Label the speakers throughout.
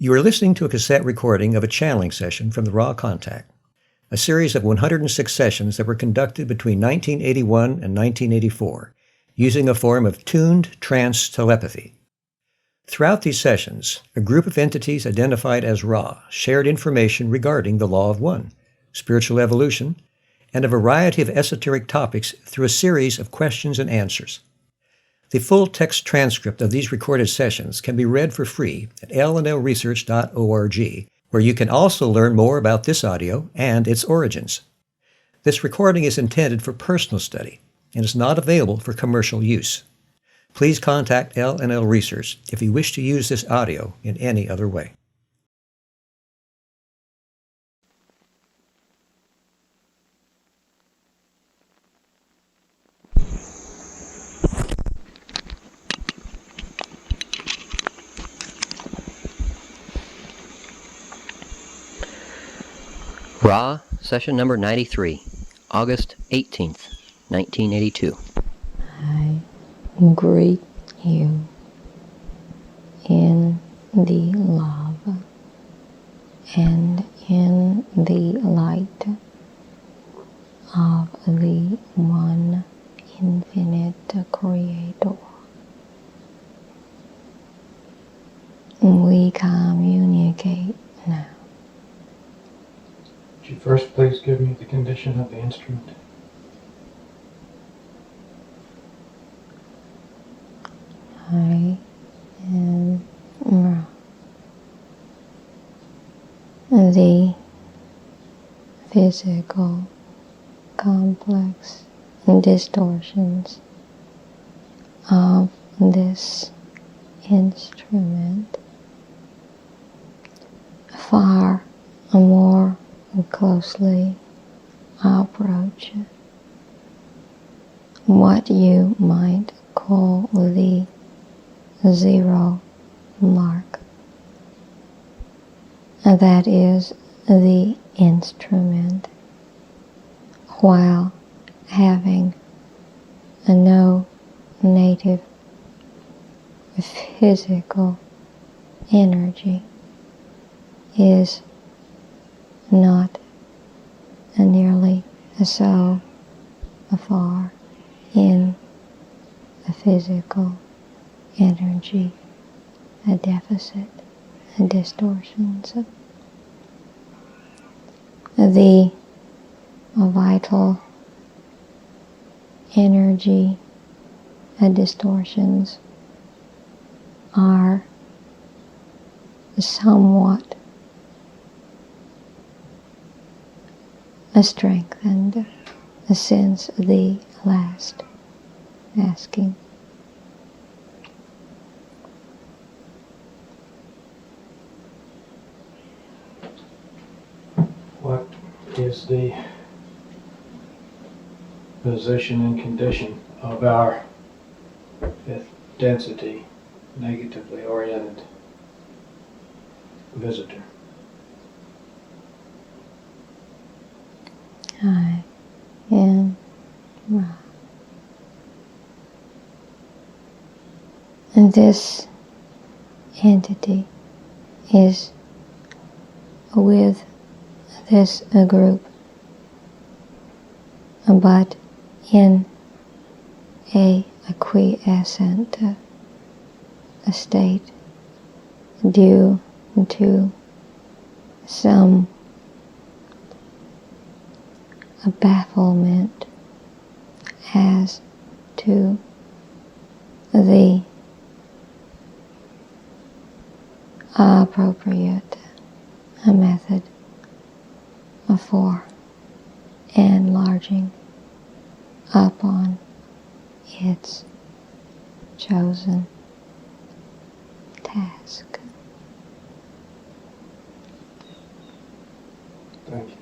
Speaker 1: You are listening to a cassette recording of a channeling session from the Raw Contact, a series of 106 sessions that were conducted between 1981 and 1984, using a form of tuned trance telepathy. Throughout these sessions, a group of entities identified as Ra shared information regarding the Law of One, spiritual evolution, and a variety of esoteric topics through a series of questions and answers. The full text transcript of these recorded sessions can be read for free at lnlresearch.org, where you can also learn more about this audio and its origins. This recording is intended for personal study and is not available for commercial use. Please contact LNL Research if you wish to use this audio in any other way.
Speaker 2: Raw, session number 93, August 18th, 1982.
Speaker 3: I greet you in the love and in the light of the one infinite Creator. We communicate now.
Speaker 4: Would you first please give me the condition of the instrument?
Speaker 3: I am Ra. The physical complex distortions of this instrument far more closely approach what you might call the zero mark. That is the instrument, while having no native physical energy, is not nearly so far in a physical energy deficit distortions. The vital energy distortions are somewhat strengthened since the last asking.
Speaker 4: What is the position and condition of our fifth density negatively oriented visitor?
Speaker 3: I am Ra. And this entity is with this group, but in a quiescent state due to some bafflement as to the appropriate method for enlarging upon its chosen task.
Speaker 4: Thank you.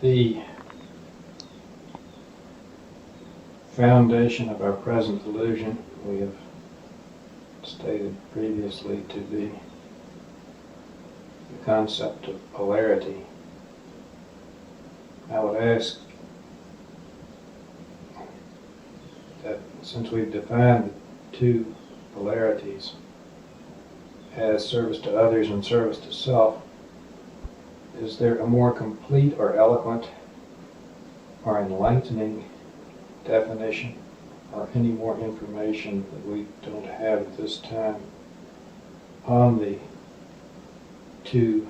Speaker 4: The foundation of our present illusion we have stated previously to be the concept of polarity. I would ask that since we've defined the two polarities as service to others and service to self, is there a more complete or eloquent or enlightening definition or any more information that we don't have at this time on the two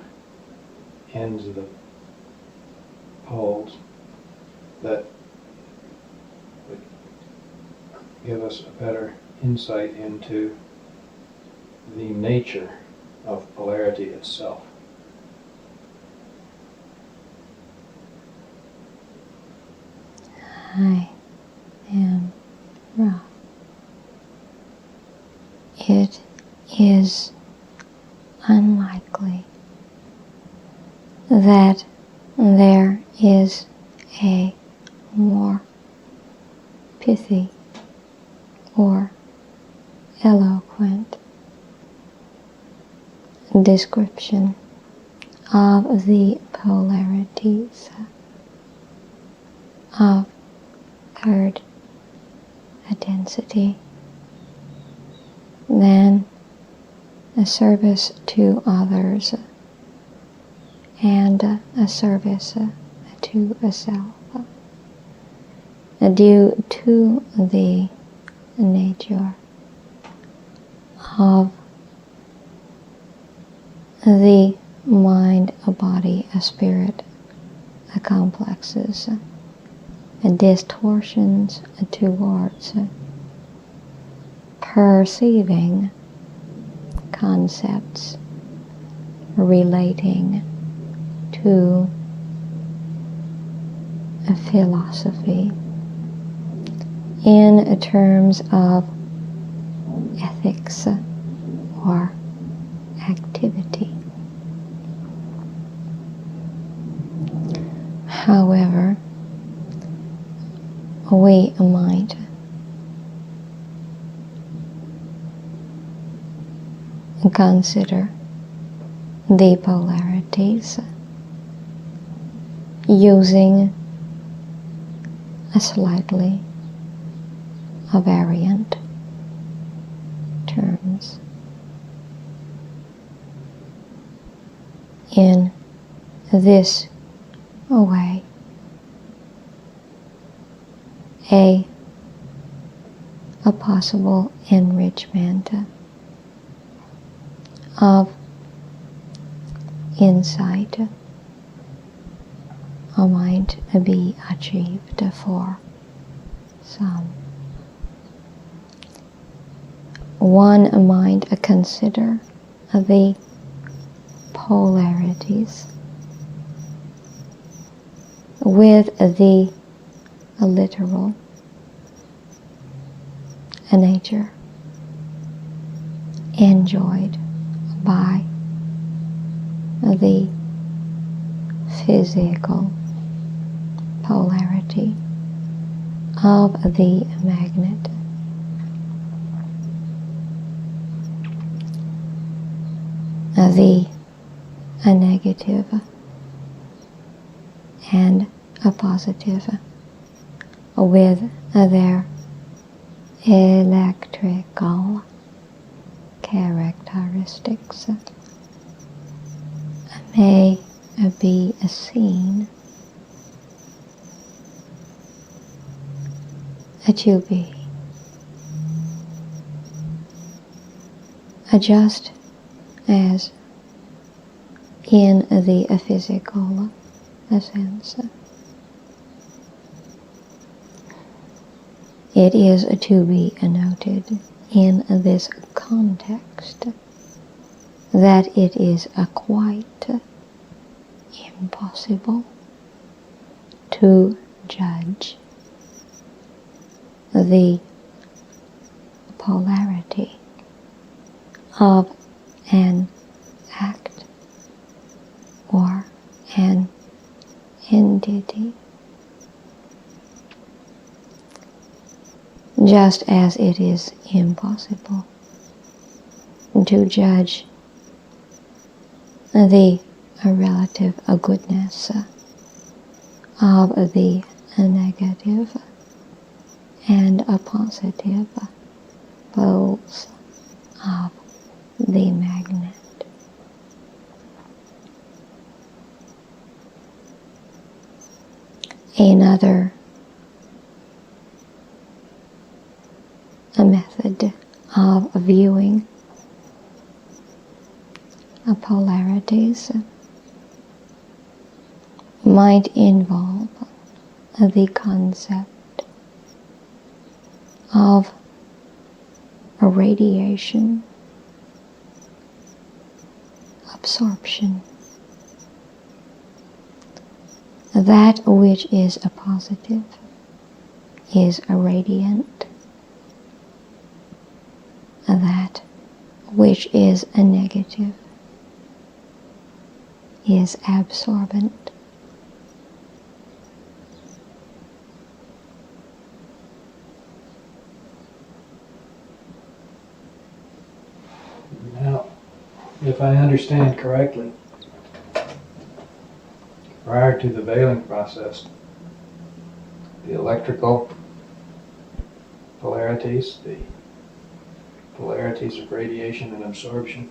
Speaker 4: ends of the poles that would give us a better insight into the nature of polarity itself?
Speaker 3: I am Ra. It is unlikely that there is a more pithy or eloquent description of the polarities of third density than a service to others and a service to a self, due to the nature of the mind, body, spirit complexes and distortions towards perceiving concepts relating to a philosophy in terms of ethics or activity. However, we might consider the polarities using a slightly variant terms. In this way, a possible enrichment of insight might be achieved for some. One might consider the polarities with the literal nature enjoyed by the physical polarity of the magnet. The negative and a positive with their electrical characteristics may be seen to be just as in the physical sense. It is to be noted in this context that it is quite impossible to judge the polarity of an act or an entity, just as it is impossible to judge the relative goodness of the negative and a positive poles of the magnet. Another method of viewing polarities might involve the concept of radiation, absorption. That which is a positive is a radiant. That which is a negative is absorbent.
Speaker 4: Now, if I understand correctly, prior to the veiling process, the electrical polarities, the polarities of radiation and absorption,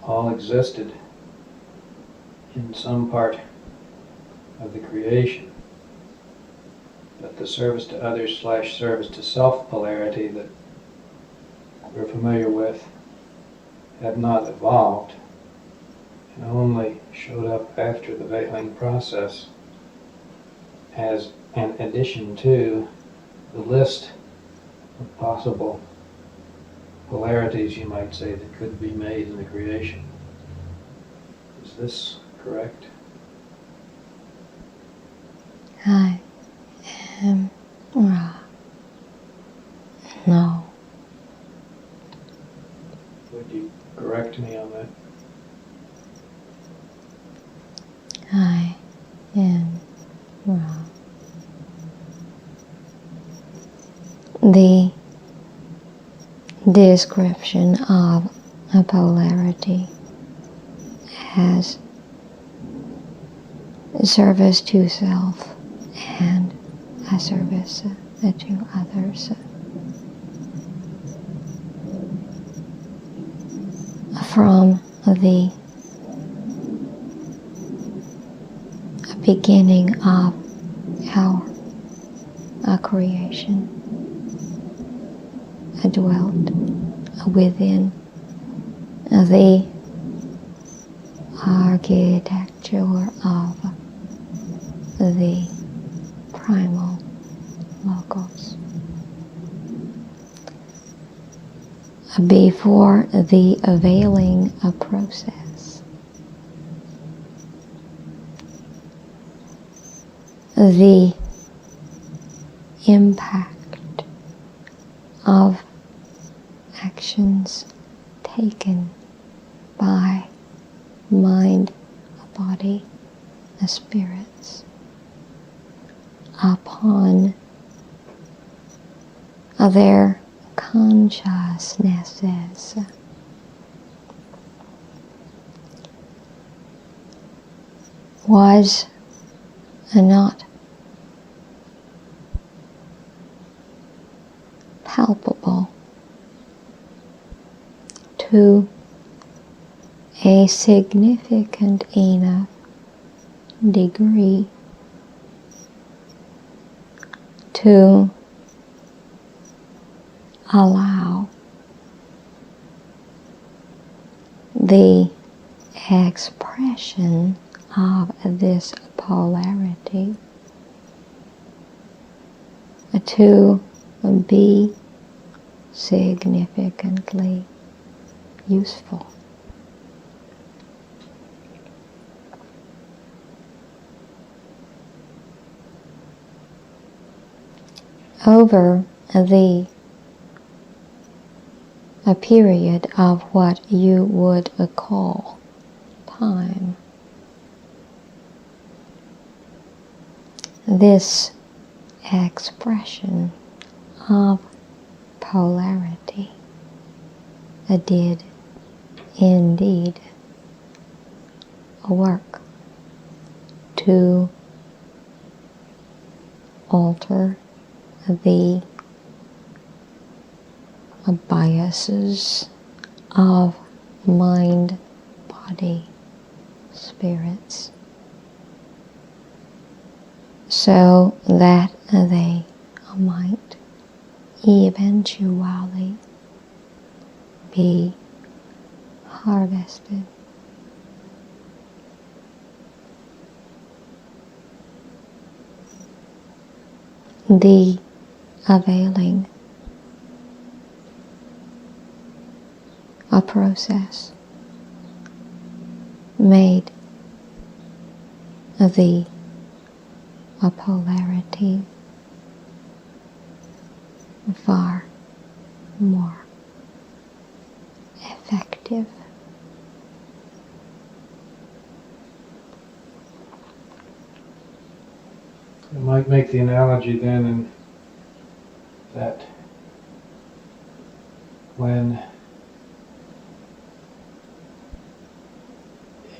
Speaker 4: all existed in some part of the creation. But the service to others / service to self polarity that we're familiar with had not evolved and only showed up after the veiling process as an addition to the list of possible polarities, you might say, that could be made in the creation. Is this correct?
Speaker 3: I am Ra. No.
Speaker 4: Would you correct me on that?
Speaker 3: I am Ra. The description of a polarity as service to self and a service to others. From the beginning of our creation, dwelt within the architecture of the primal logos. Before the veiling process, the impact of actions taken by mind, body, and spirits upon their consciousnesses was not palpable to a significant enough degree to allow the expression of this polarity to be significantly useful. Over a period of what you would call time, this expression of polarity did indeed work to alter the biases of mind, body, spirits, so that they might eventually be harvested. The availing a process made the polarity far more effective.
Speaker 4: I might make the analogy then in that when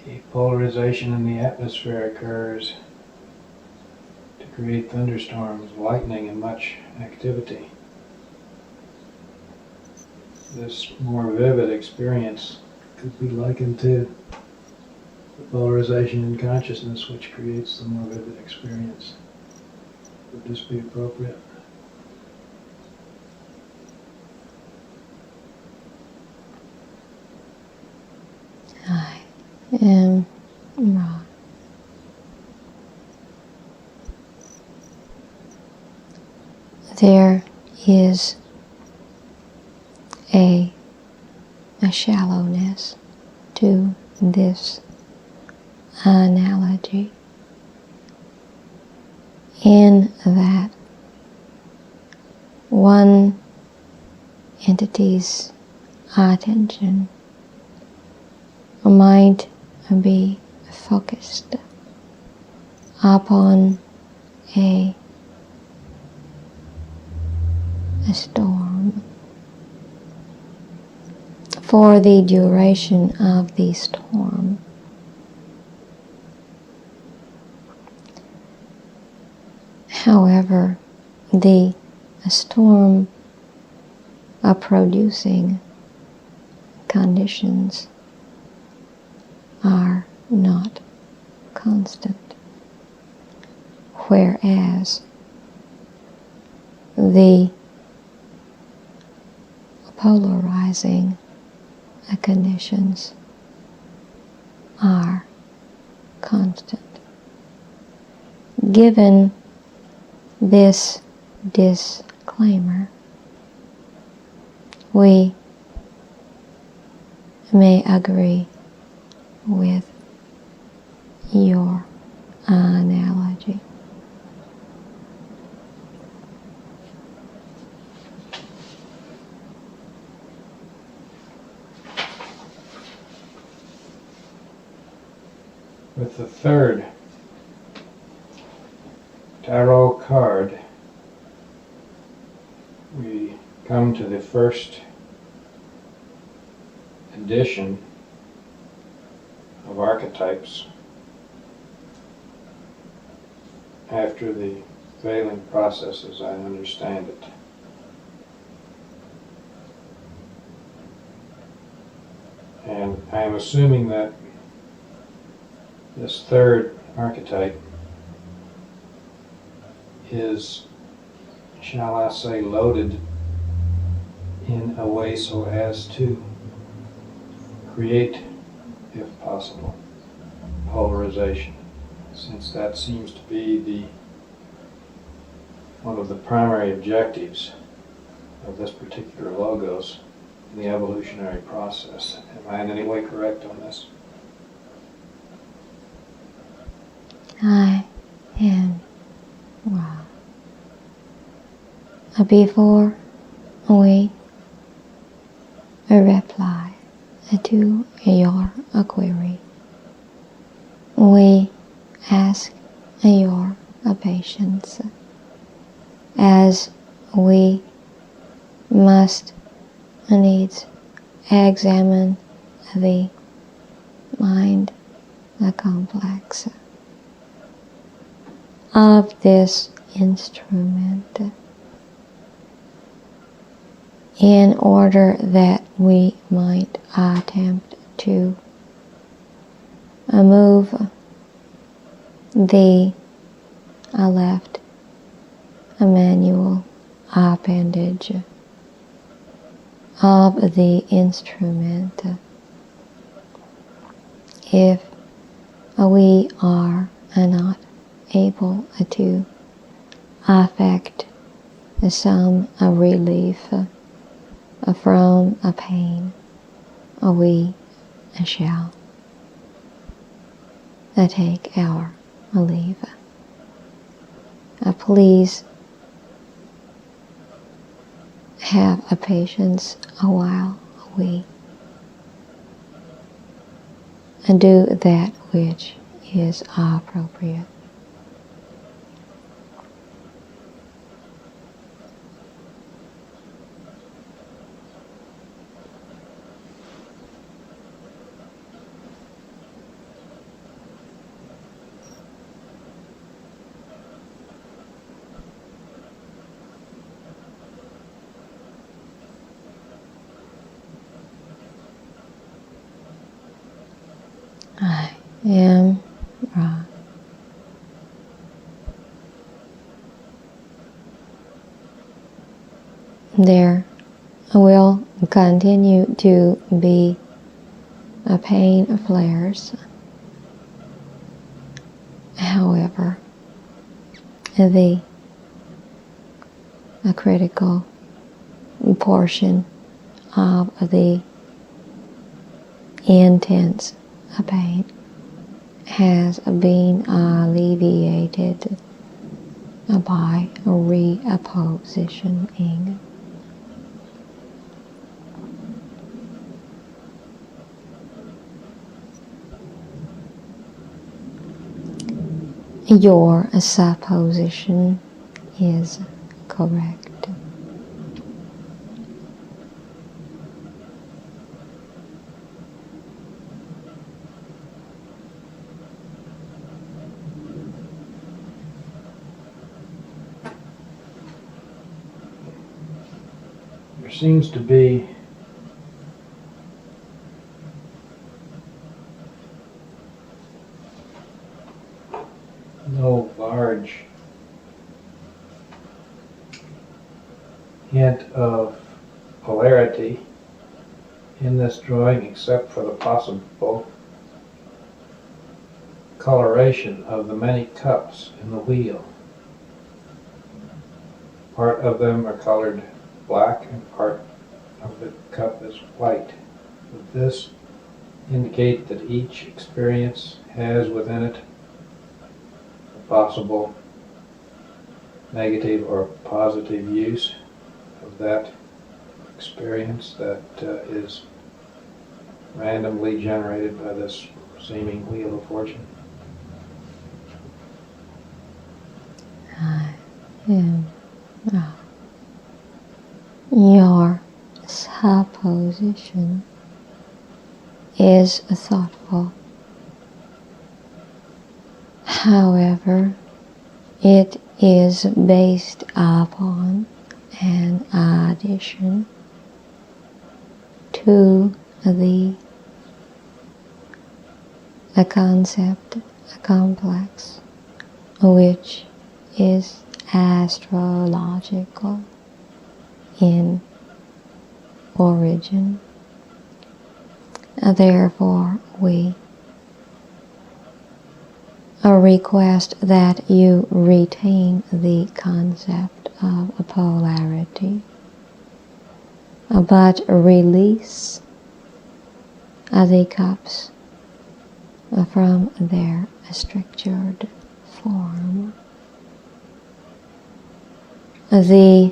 Speaker 4: a polarization in the atmosphere occurs to create thunderstorms, lightning, and much activity, this more vivid experience could be likened to the polarization in consciousness which creates the more vivid experience. Would this be appropriate?
Speaker 3: I am wrong. There is a shallowness to this analogy, in that one entity's attention might be focused upon a storm for the duration of the storm. However, the storm producing conditions are not constant, whereas the polarizing conditions are constant. Given this disclaimer, we may agree with your analogy.
Speaker 4: With the third tarot card, we come to the first edition of archetypes after the veiling process as I understand it. And I am assuming that this third archetype is, shall I say, loaded in a way so as to create, if possible, polarization, since that seems to be one of the primary objectives of this particular logos in the evolutionary process. Am I in any way correct on this?
Speaker 3: I am wrong. Before we reply to your query, we ask your patience, as we must needs examine the mind, the complex of this instrument in order that we might attempt to move the left manual appendage of the instrument. If we are not able to affect some relief from a pain, we shall take our leave. Please have a patience while we do that which is appropriate. I am Ra. There will continue to be pain flares. However, the critical portion of the intense pain has been alleviated by repositioning. Your supposition is correct.
Speaker 4: There seems to be no large hint of polarity in this drawing except for the possible coloration of the many cups in the wheel. Part of them are colored black and part of the cup is white. Would this indicate that each experience has within it a possible negative or positive use of that experience that is randomly generated by this seeming wheel of fortune?
Speaker 3: I am Ra. Your supposition is thoughtful. However, it is based upon an addition to the concept complex, which is astrological in origin. Therefore, we request that you retain the concept of a polarity, but release the cups from their structured form. The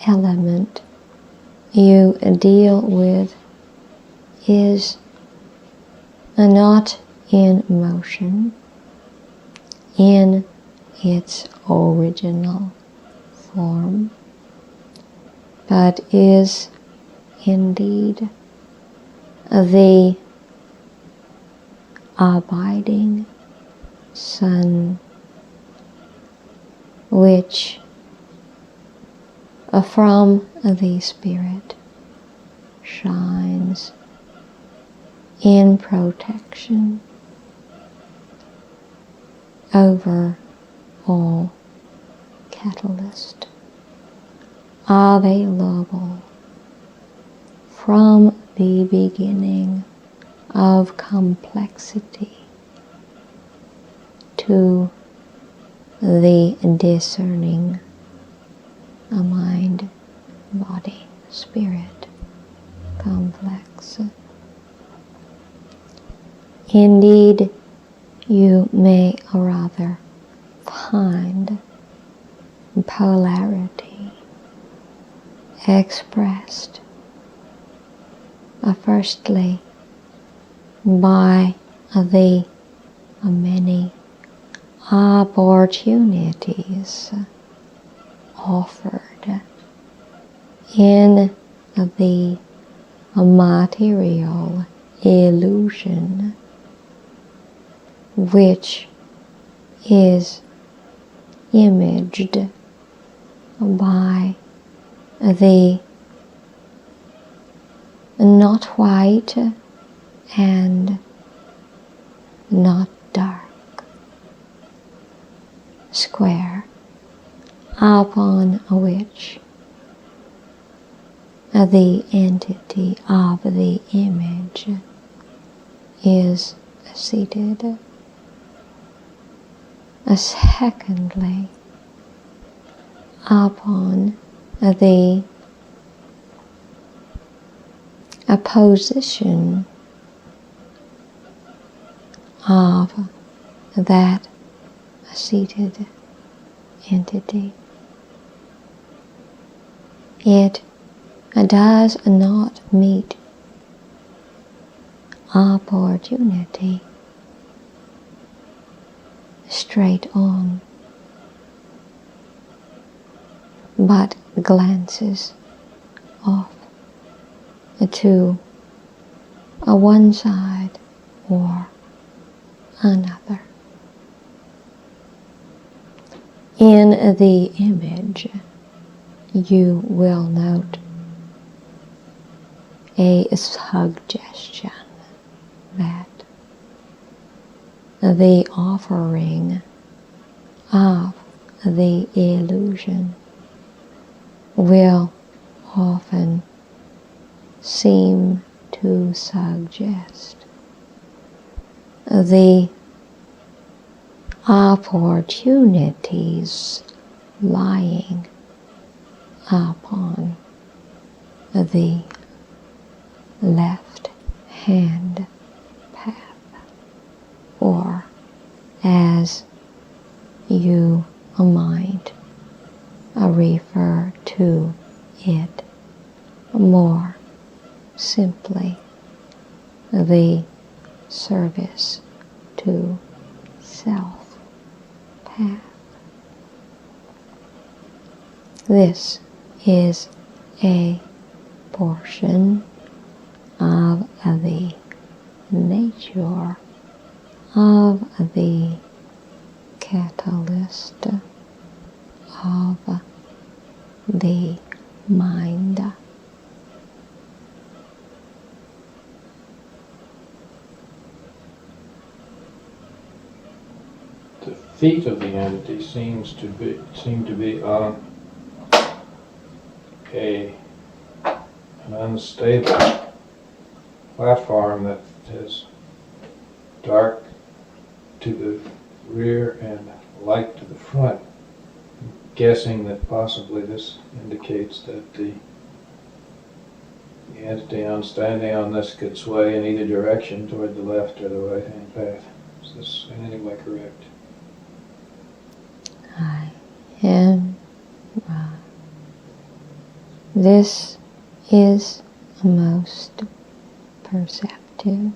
Speaker 3: element you deal with is not in motion in its original form, but is indeed the abiding sun, which from the Spirit shines in protection over all catalysts available from the beginning of complexity to the discerning mind, body, spirit complex. Indeed, you may rather find polarity expressed firstly by the many opportunities offered in the material illusion, which is imaged by the not white and not dark square upon which the entity of the image is seated. Secondly, upon the position of that seated entity. It does not meet opportunity straight on, but glances off to one side or another. In the image, you will note a suggestion that the offering of the illusion will often seem to suggest the opportunities lying upon the left-hand path, or as you might refer to it more simply, the service to self path. This is a portion of the nature of the catalyst of the mind.
Speaker 4: The feet of the entity seem to be on an unstable platform that is dark to the rear and light to the front. I'm guessing that possibly this indicates that the entity standing on this could sway in either direction toward the left or the right-hand path. Is this in any way correct?
Speaker 3: I am wrong. This is most perceptive.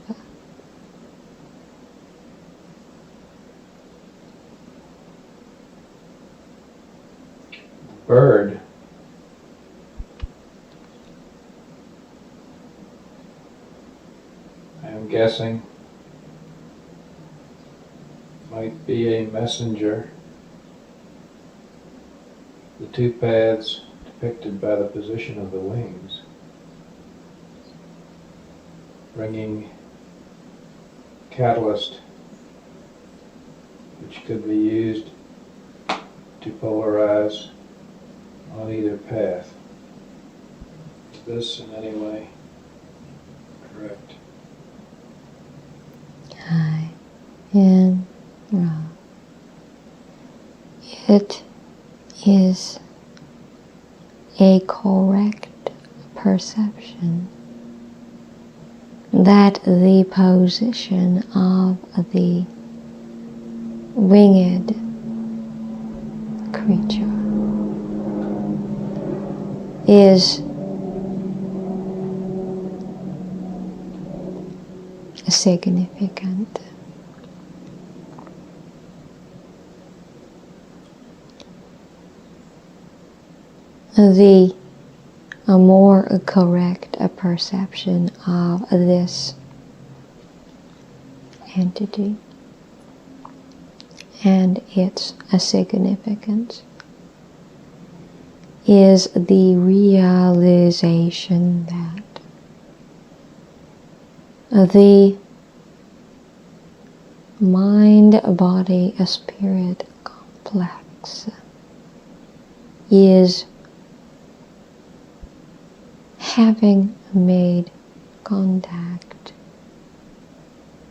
Speaker 4: Bird I'm guessing might be a messenger. The two paths depicted by the position of the wings, bringing catalyst which could be used to polarize on either path. Is this in any way correct?
Speaker 3: I am wrong. It is a correct perception that the position of the winged creature is significant. A more correct perception of this entity and its significance is the realization that the mind-body-spirit complex is having made contact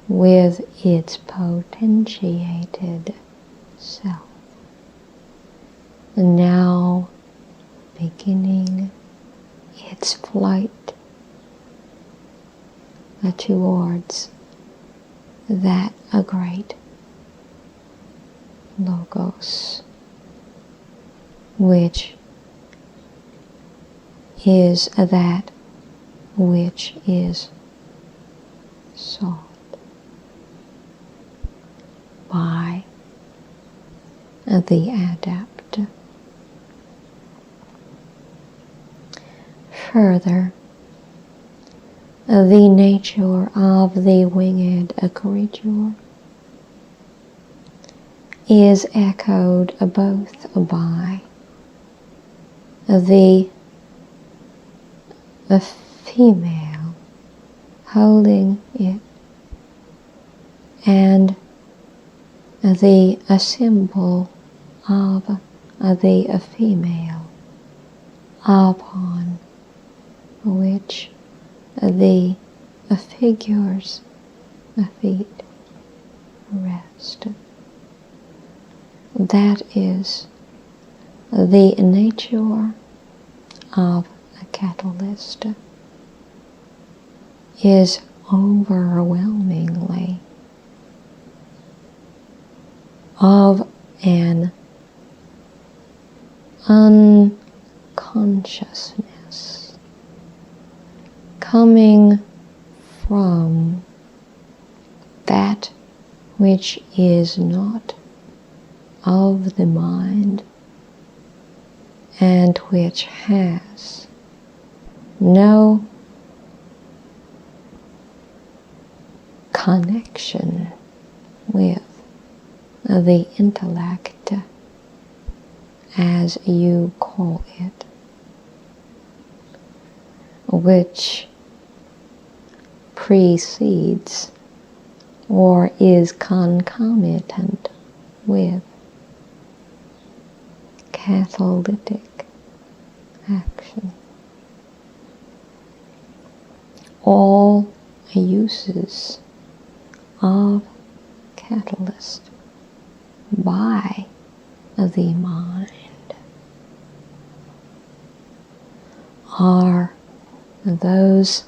Speaker 3: with its potentiated self, now beginning its flight towards that great logos, which is that which is sought by the adept. Further, the nature of the winged creature is echoed both by the female holding it and the symbol of the female upon which the figure's feet rest. That is the nature of a catalyst, is overwhelmingly of an unconsciousness coming from that which is not of the mind and which has no connection with the intellect, as you call it, which precedes or is concomitant with catalytic action. All uses of catalyst by the mind are those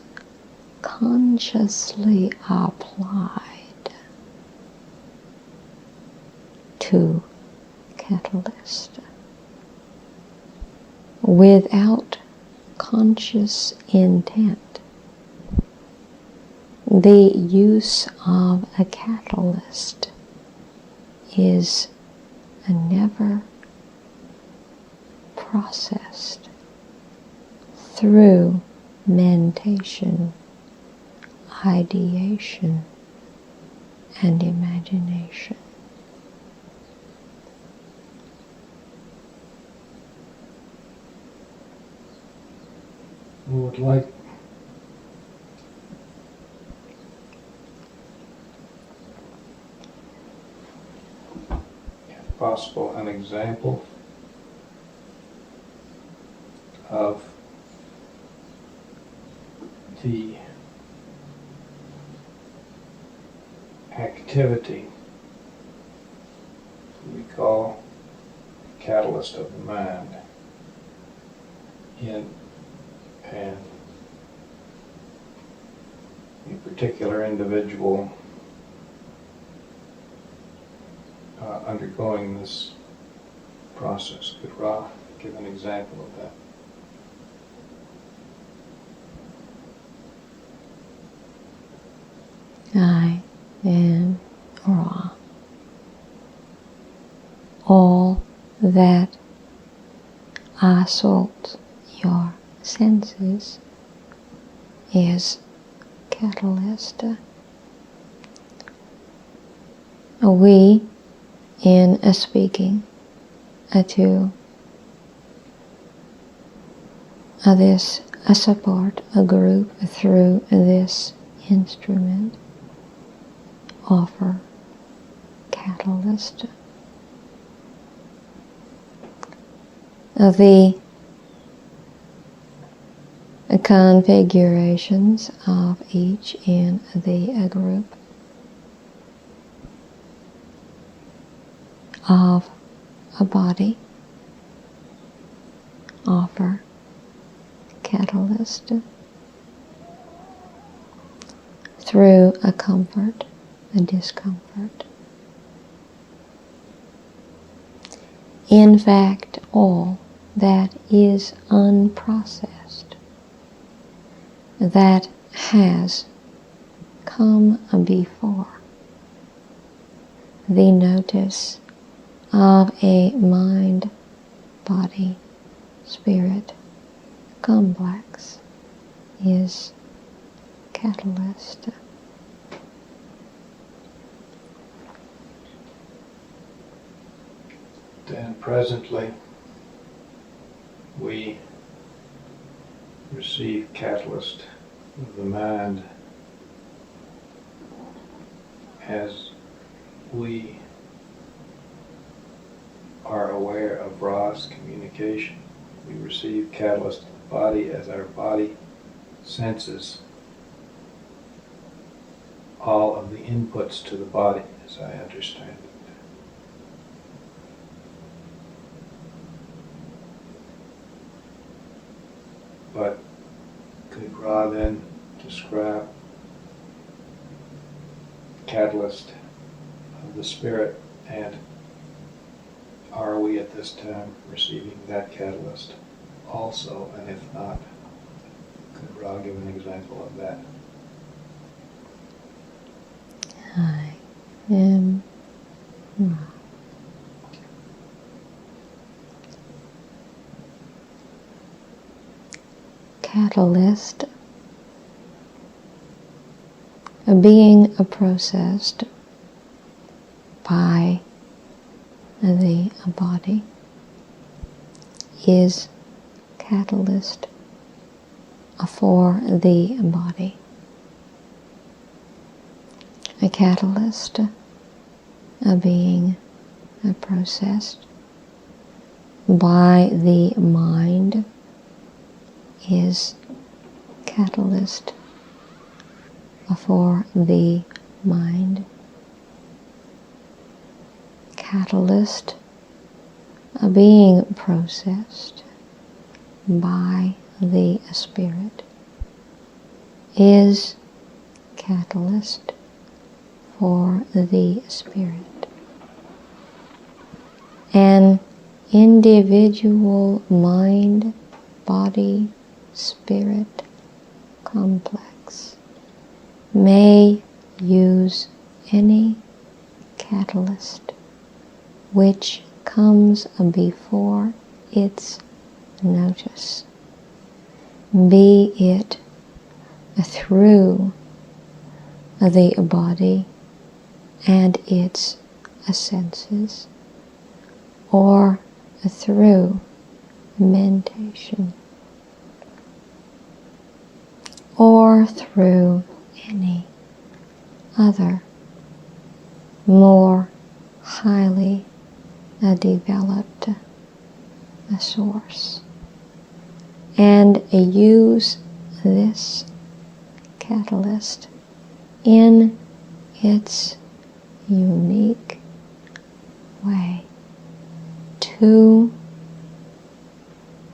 Speaker 3: consciously applied to catalyst without conscious intent. The use of a catalyst is never processed through mentation, ideation, and imagination.
Speaker 4: who would like if possible an example of the activity we call catalyst of the mind in a particular individual undergoing this process. Could Ra give an example of that?
Speaker 3: I am Ra. All that assaults your senses is catalyst. We, in speaking to this support a group through this instrument, offer catalyst. The configurations of each in the group of a body offer catalyst through a comfort, a discomfort. In fact, all that is unprocessed, that has come before the notice of a mind, body, spirit complex is catalyst.
Speaker 4: Then presently we receive catalyst of the mind as we are aware of Ra's communication. We receive catalyst of the body as our body senses all of the inputs to the body, as I understand it. But could Ra then describe catalyst of the spirit, and are we at this time receiving that catalyst also? And if not, could Ra give an example of that?
Speaker 3: I am Ra. Catalyst being processed by the body is catalyst for the body. A catalyst being processed by the mind is catalyst for the mind. Catalyst being processed by the spirit is catalyst for the spirit. An individual mind, body, spirit complex may use any catalyst which comes before its notice, be it through the body and its senses, or through mentation. or through any other more highly developed source, and use this catalyst in its unique way to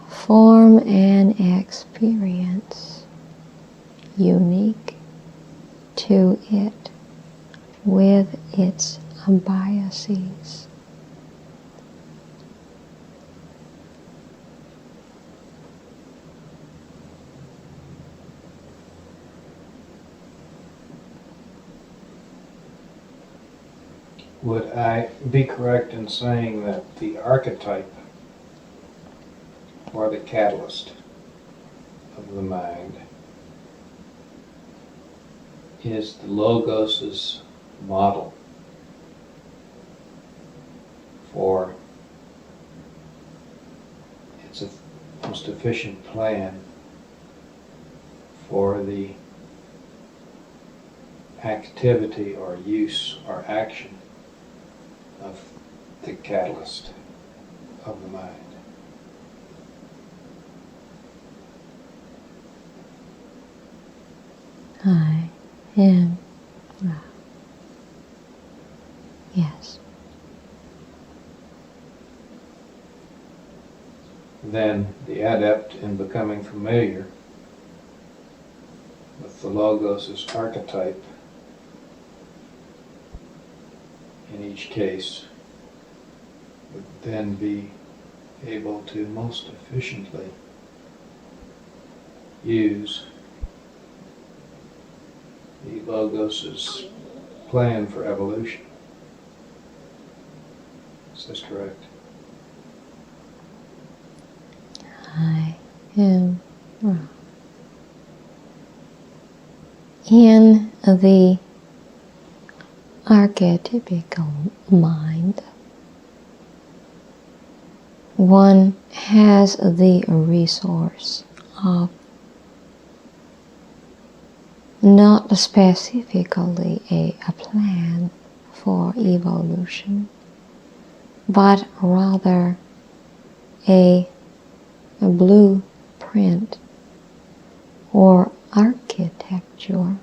Speaker 3: form an experience unique to it with its biases.
Speaker 4: Would I be correct in saying that the archetype or the catalyst of the mind is the Logos's model for its most efficient plan for the activity or use or action of the catalyst of the mind?
Speaker 3: I am Ra. Yes.
Speaker 4: Then the adept in becoming familiar with the Logos's archetype in each case would then be able to most efficiently use the Logos's plan for evolution. Is this correct?
Speaker 3: I am Ra. In the archetypical mind, one has the resource of not specifically a plan for evolution, but rather a blueprint or architecture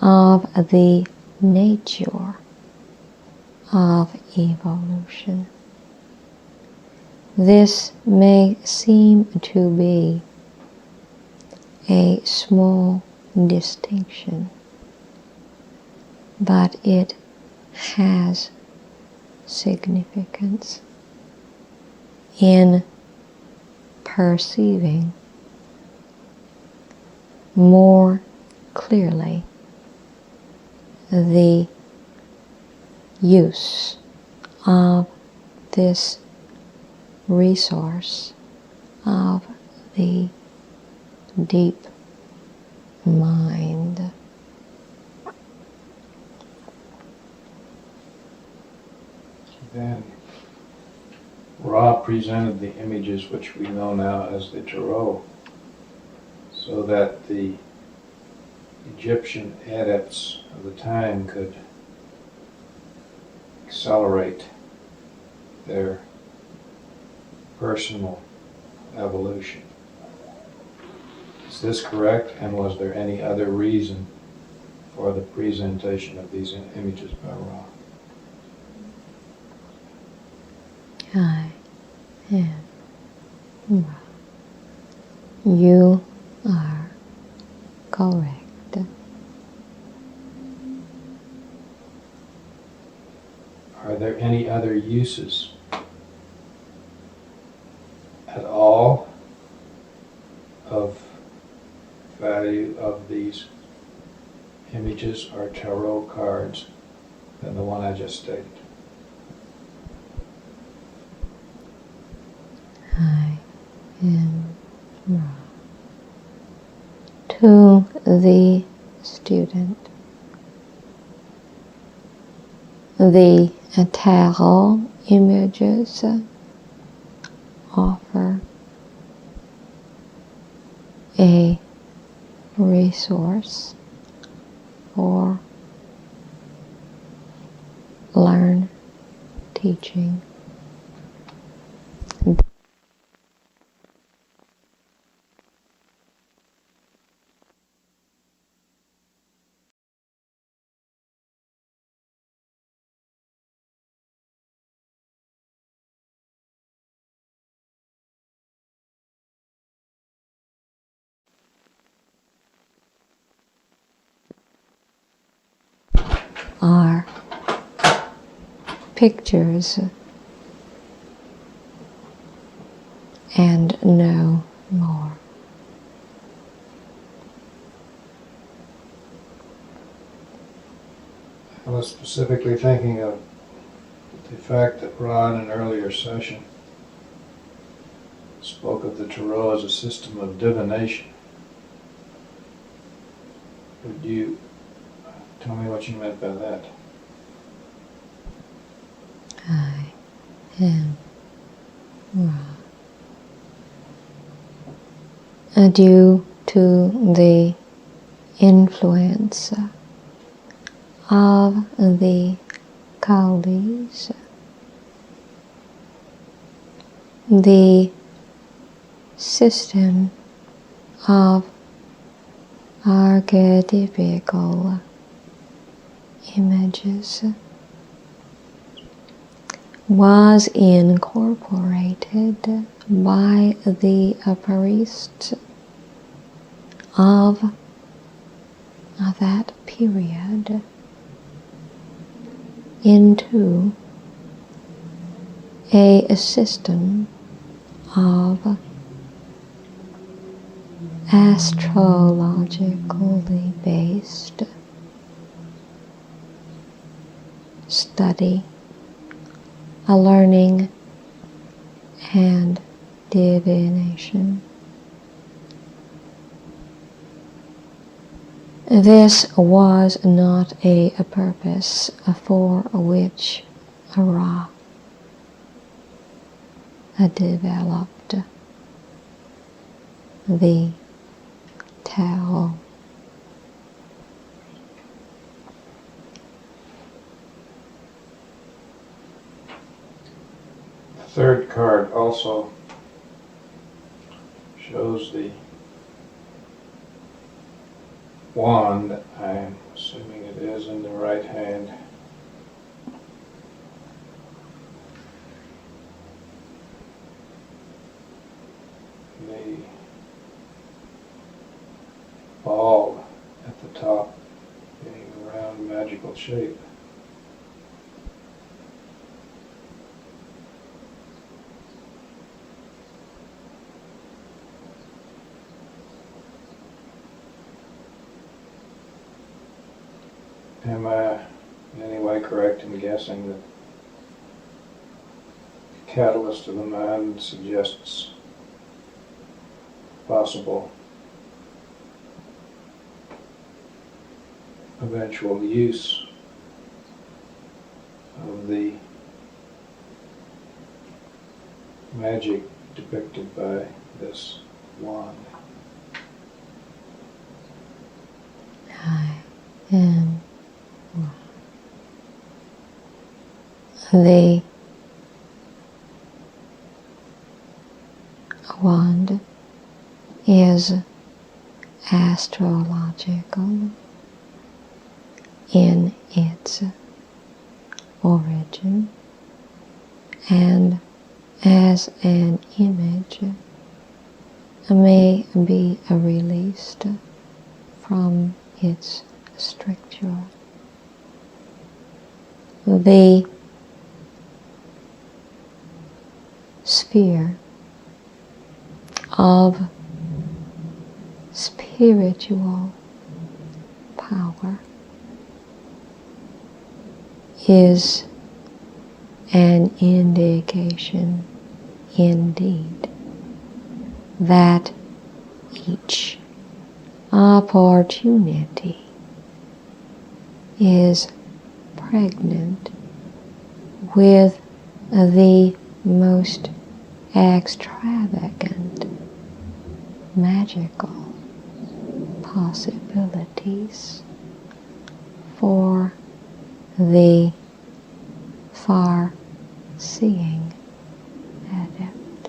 Speaker 3: of the nature of evolution. This may seem to be a small distinction, but it has significance in perceiving more clearly the use of this resource of the deep mind.
Speaker 4: Then Ra presented the images which we know now as the tarot, so that the Egyptian adepts of the time could accelerate their personal evolution. Is this correct? And was there any other reason for the presentation of these images by Ra?
Speaker 3: I am Ra. You are correct.
Speaker 4: Are there any other uses at all of value of these images or tarot cards than the one I just stated?
Speaker 3: I am Ra. To the student, the tarot images offer a resource for learn teaching. Are pictures and no more.
Speaker 4: I was specifically thinking of the fact that Ra in an earlier session spoke of the Tarot as a system of divination. Would you tell me what you meant by that?
Speaker 3: I am Ra. Due to the influence of the Chaldees, the system of archetypical images was incorporated by the priests of that period into a system of astrologically based study, a learning, and divination. This was not a purpose for which Ra developed the Tao.
Speaker 4: The third card also shows the wand, I'm assuming it is, in the right hand. The ball at the top being a round magical shape. Am I in any way correct in guessing that the catalyst of the mind suggests possible eventual use of the magic depicted by this wand?
Speaker 3: I am the wand is astrological in its origin, and as an image may be released from its stricture. The sphere of spiritual power is an indication indeed that each opportunity is pregnant with the most extravagant magical possibilities for the far-seeing adept.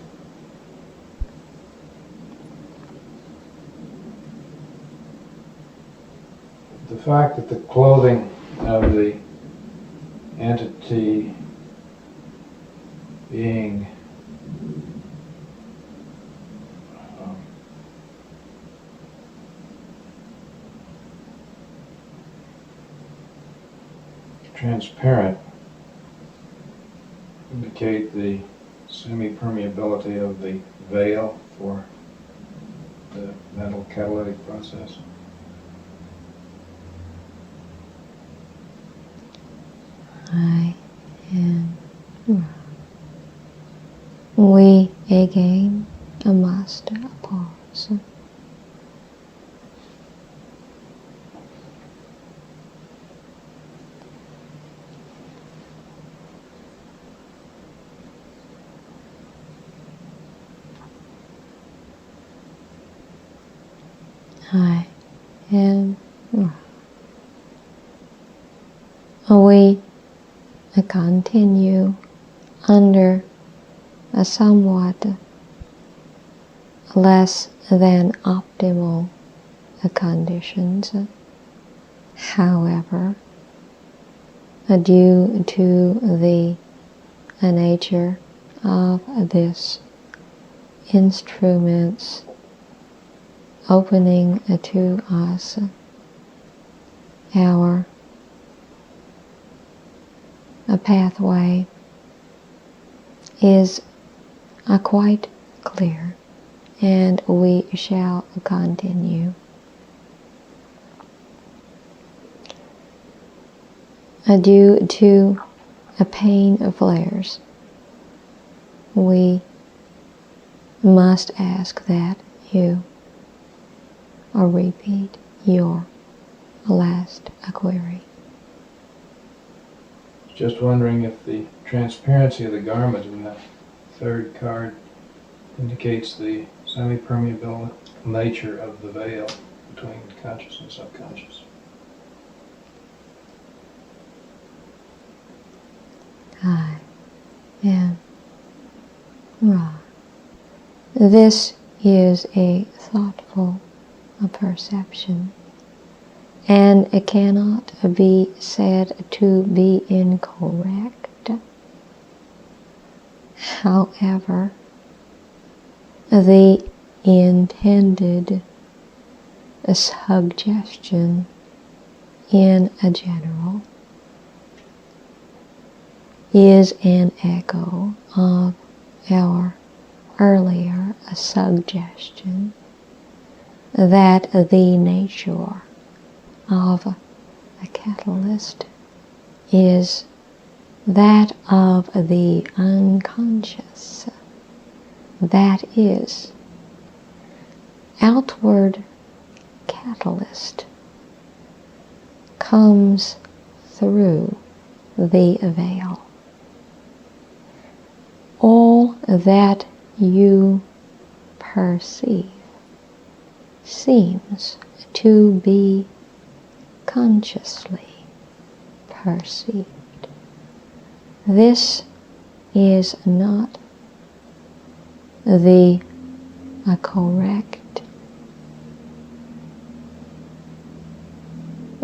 Speaker 4: The fact that the clothing of the entity being transparent indicate the semi-permeability of the veil for the mental catalytic process.
Speaker 3: I am. We again must pause. I am. We continue under a somewhat less than optimal conditions. However, due to the nature of this instrument's opening to us our pathway is quite clear, and we shall continue. Due to pain flares, we must ask that you repeat your last query.
Speaker 4: Just wondering if the transparency of the garment in the third card indicates the semi-permeable nature of the veil between conscious and subconscious.
Speaker 3: I am Ra. This is a thoughtful perception, and it cannot be said to be incorrect. However, the intended suggestion in general is an echo of our earlier suggestion that the nature of a catalyst is that of the unconscious. That is, outward catalyst comes through the veil. All that you perceive seems to be consciously perceived. This is not the correct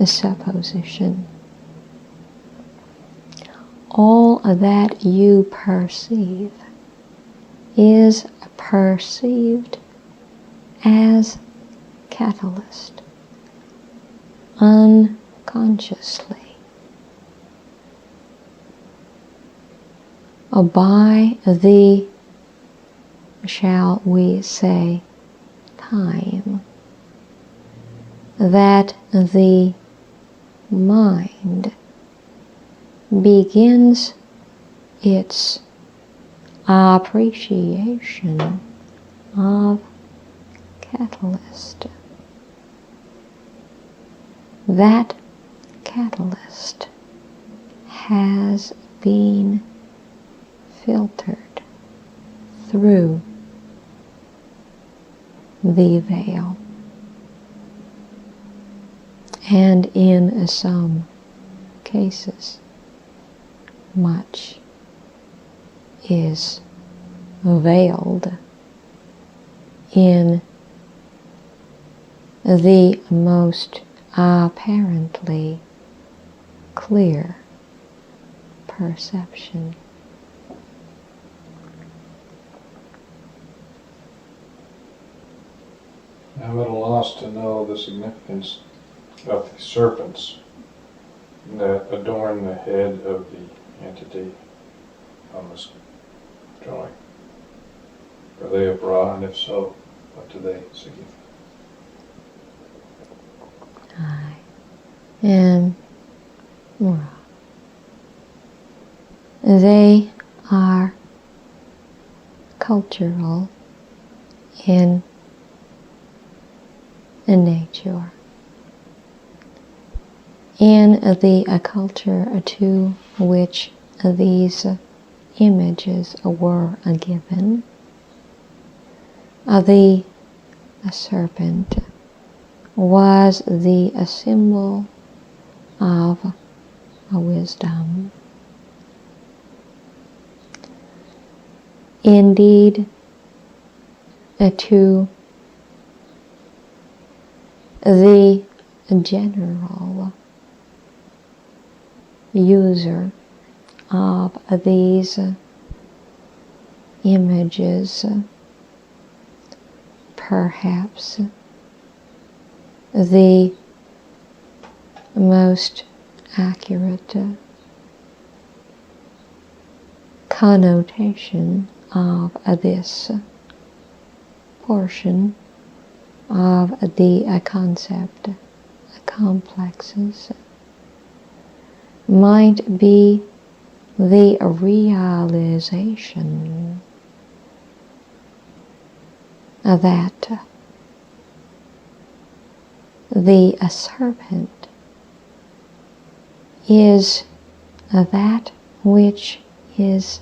Speaker 3: supposition. All that you perceive is perceived as catalyst, unconsciously, by the, shall we say, time that the mind begins its appreciation of catalyst. That catalyst has been filtered through the veil. and in some cases, much is veiled in the most apparently clear perception.
Speaker 4: I'm at a loss to know the significance of the serpents that adorn the head of the entity on this drawing. Are they of Ra, and if so, what do they signify?
Speaker 3: I am Ra. They are cultural in nature. In the culture to which these images were given, the serpent was the symbol of wisdom. Indeed, to the general user of these images, perhaps the most accurate connotation of this portion of the concept complexes might be the realization that the serpent is that which is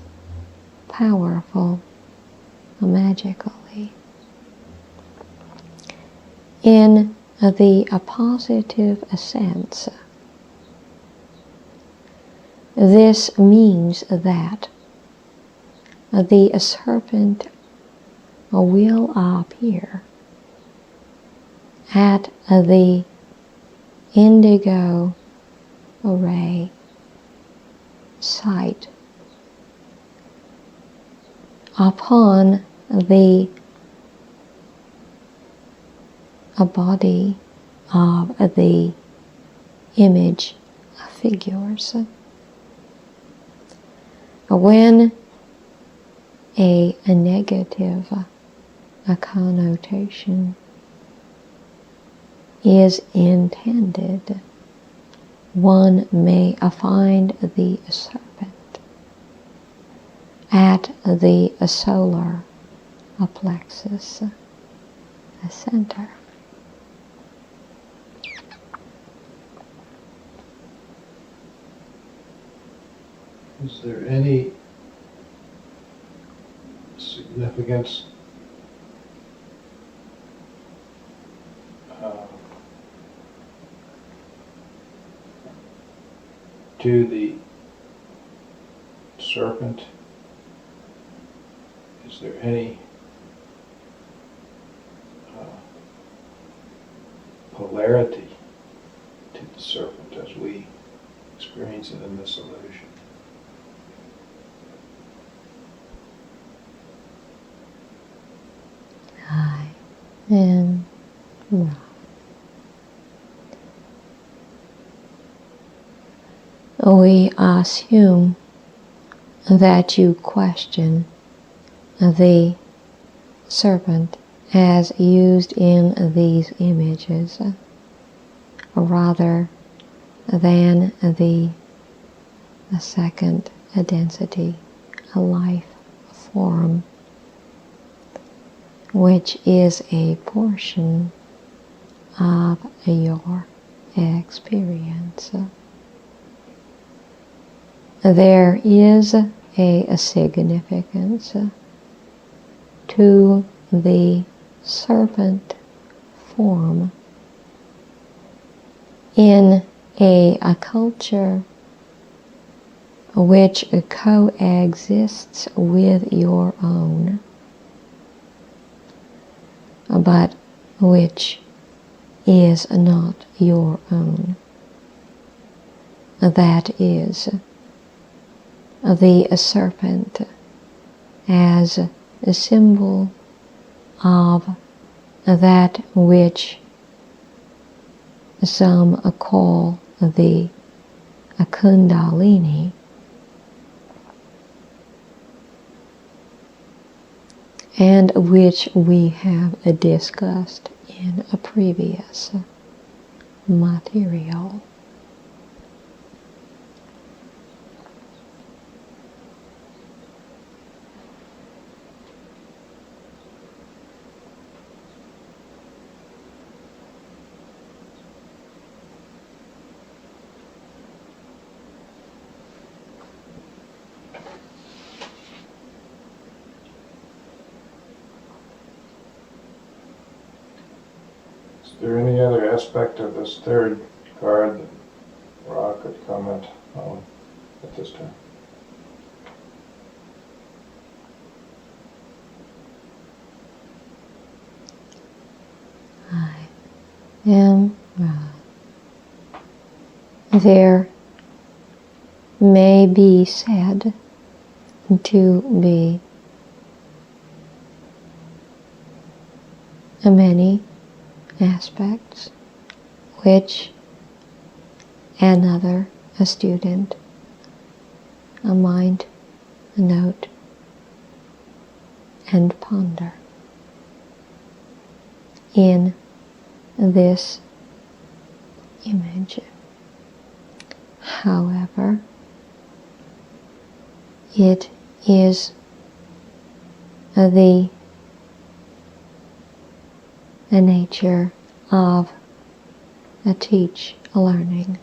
Speaker 3: powerful magically. In the positive sense, this means that the serpent will appear at the indigo ray site upon the body of the image figures. When a negative connotation is intended, one may find the serpent at the solar plexus center.
Speaker 4: Is there any significance to the serpent? Is there any polarity to the serpent as we experience it in this illusion?
Speaker 3: I am Ra. We assume that you question the serpent as used in these images rather than the second density, a life form, which is a portion of your experience. There is a significance to the serpent form in a culture which coexists with your own, but which is not your own. That is the serpent as a symbol of that which some call the Kundalini, and which we have discussed in a previous material.
Speaker 4: Is there any other aspect of this third card that Ra could comment on at this time?
Speaker 3: I am Ra. There may be said to be many aspects which another student might note and ponder in this image. However, it is the nature of teach learning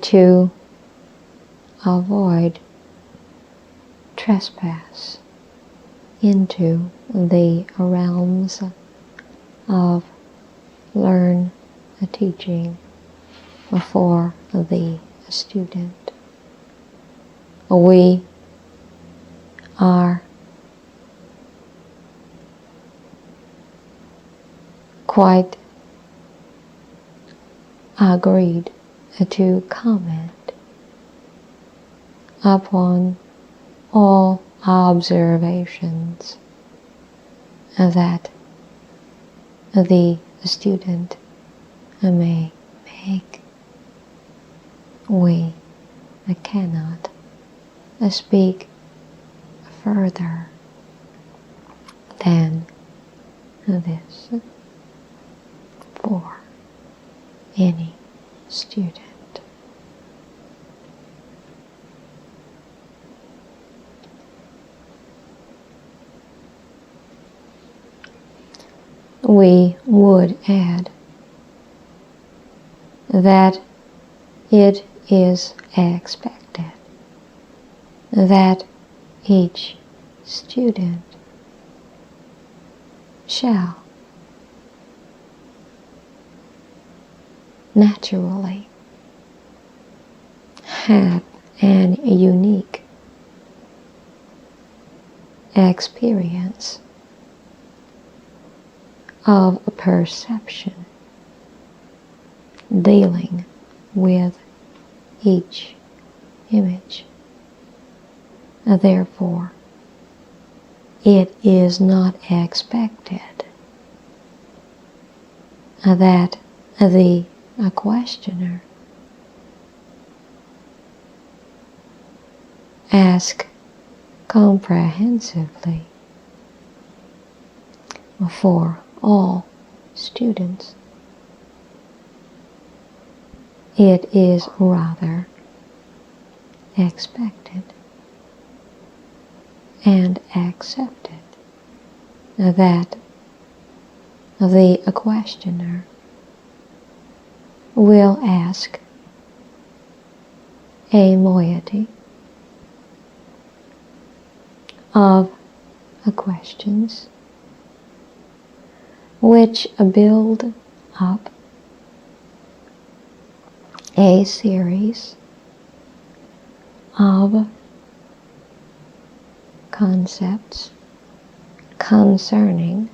Speaker 3: to avoid trespass into the realms of learn teaching for the student. We are quite agreed to comment upon all observations that the student may make. We cannot speak further than this for any student. We would add that it is expected that each student shall naturally have an unique experience of perception dealing with each image. Therefore, it is not expected that the questioner ask comprehensively for all students. It is rather expected and accepted that the questioner will ask a moiety of questions which build up a series of concepts concerning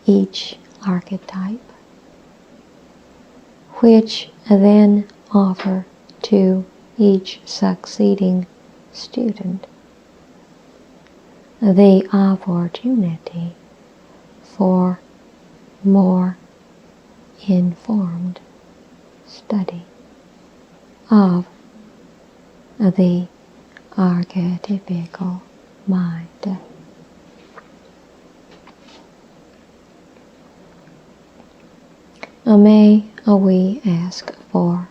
Speaker 3: each archetype, which then offer to each succeeding student the opportunity for more informed study of the archetypical mind. May we ask for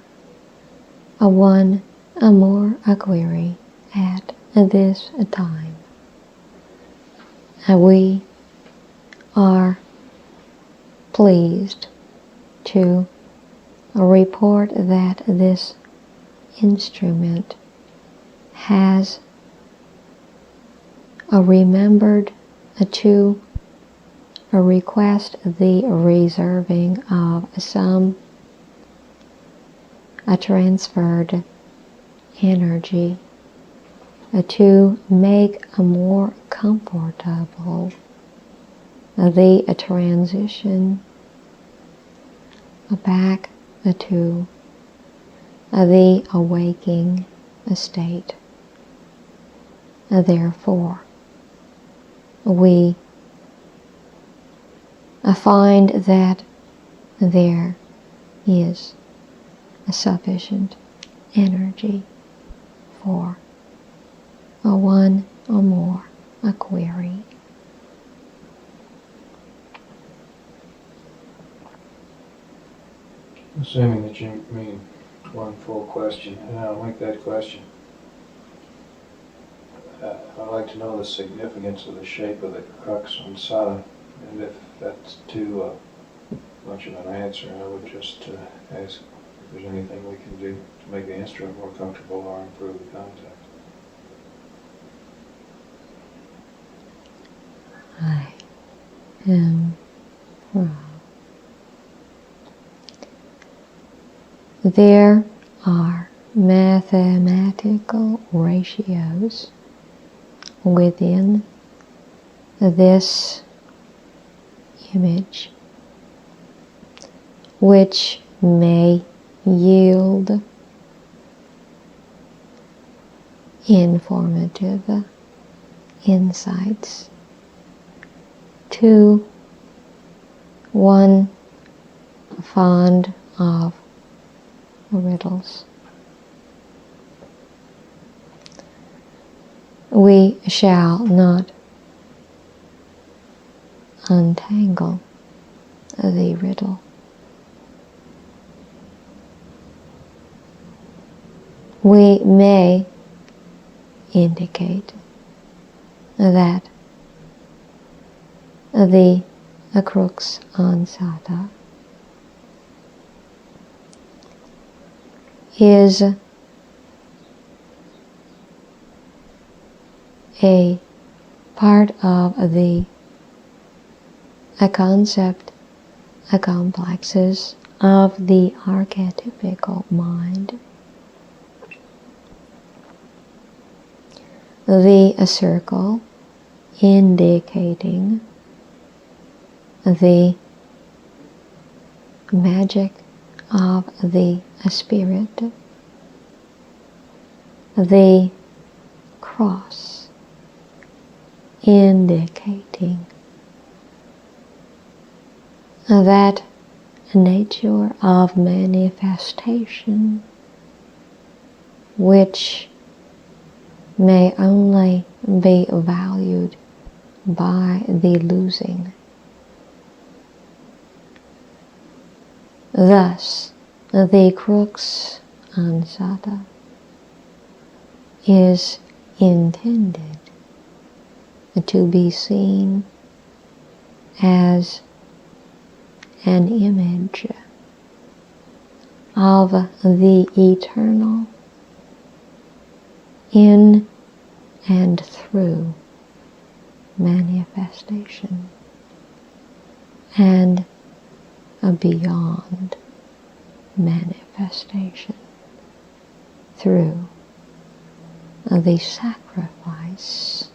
Speaker 3: one more query at this time? We are pleased to report that this instrument has remembered to request the reserving of some transferred energy to make more comfortable the transition back to the awaking state. Therefore, we find that there is sufficient energy for one or more query.
Speaker 4: Assuming that you mean one full question, and I'll make that question. I'd like to know the significance of the shape of the crux on Sada, and if that's too much of an answer, I would just ask if there's anything we can do to make the instrument more comfortable or improve the contact.
Speaker 3: I am proud. There are mathematical ratios within this image which may yield informative insights to one fond of riddles. We shall not untangle the riddle. We may indicate that the crux ansata is a part of the concept complexes of the archetypical mind. The circle indicating the magic of the spirit, the cross indicating that nature of manifestation which may only be valued by the losing. Thus, the crux ansata is intended to be seen as an image of the eternal in and through manifestation and beyond manifestation. manifestation through the sacrifice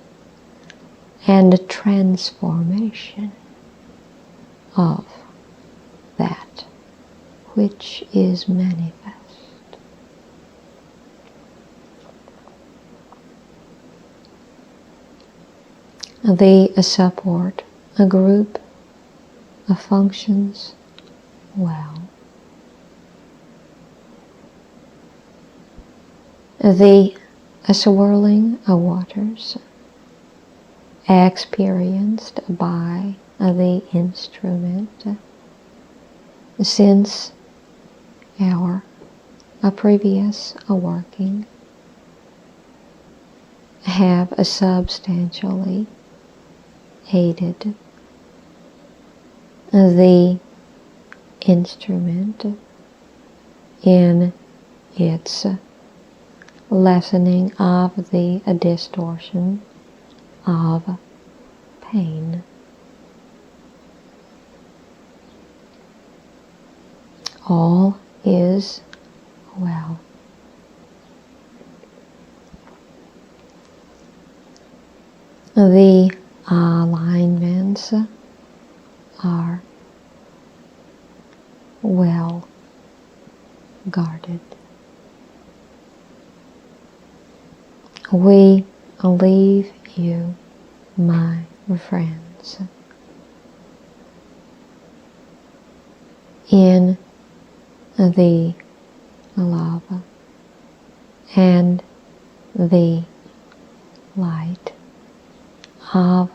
Speaker 3: and the transformation of that which is manifest. They support a group of functions well. The swirling waters experienced by the instrument since our previous working have substantially aided the instrument in its lessening of the distortion of pain. All is well. The alignments are well guarded. We leave you, my friends, in the love and the light of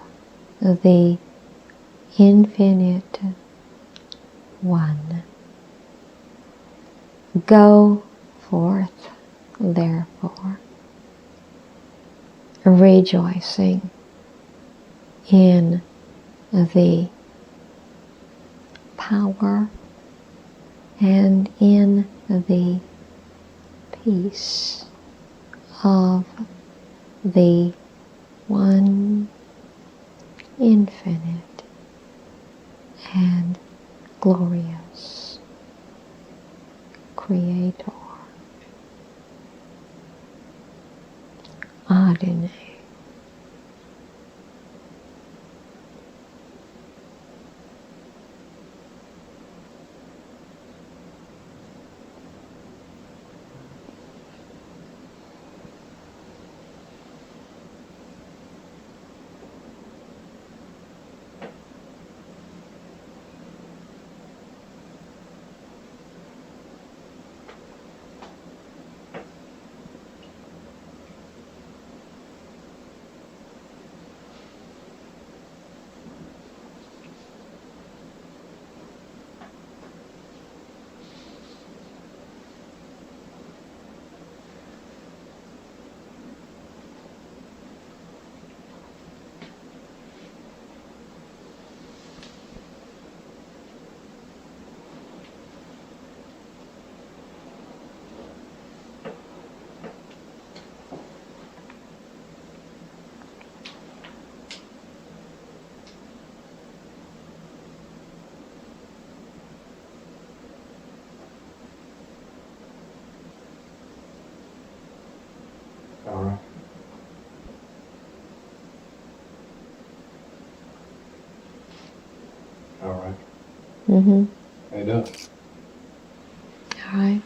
Speaker 3: the Infinite One. Go forth, therefore, rejoicing in the power and in the peace of the one infinite and glorious Creator. Adonai.
Speaker 4: All right. All right.
Speaker 3: Mm-hmm.
Speaker 4: How you doing?
Speaker 3: All right.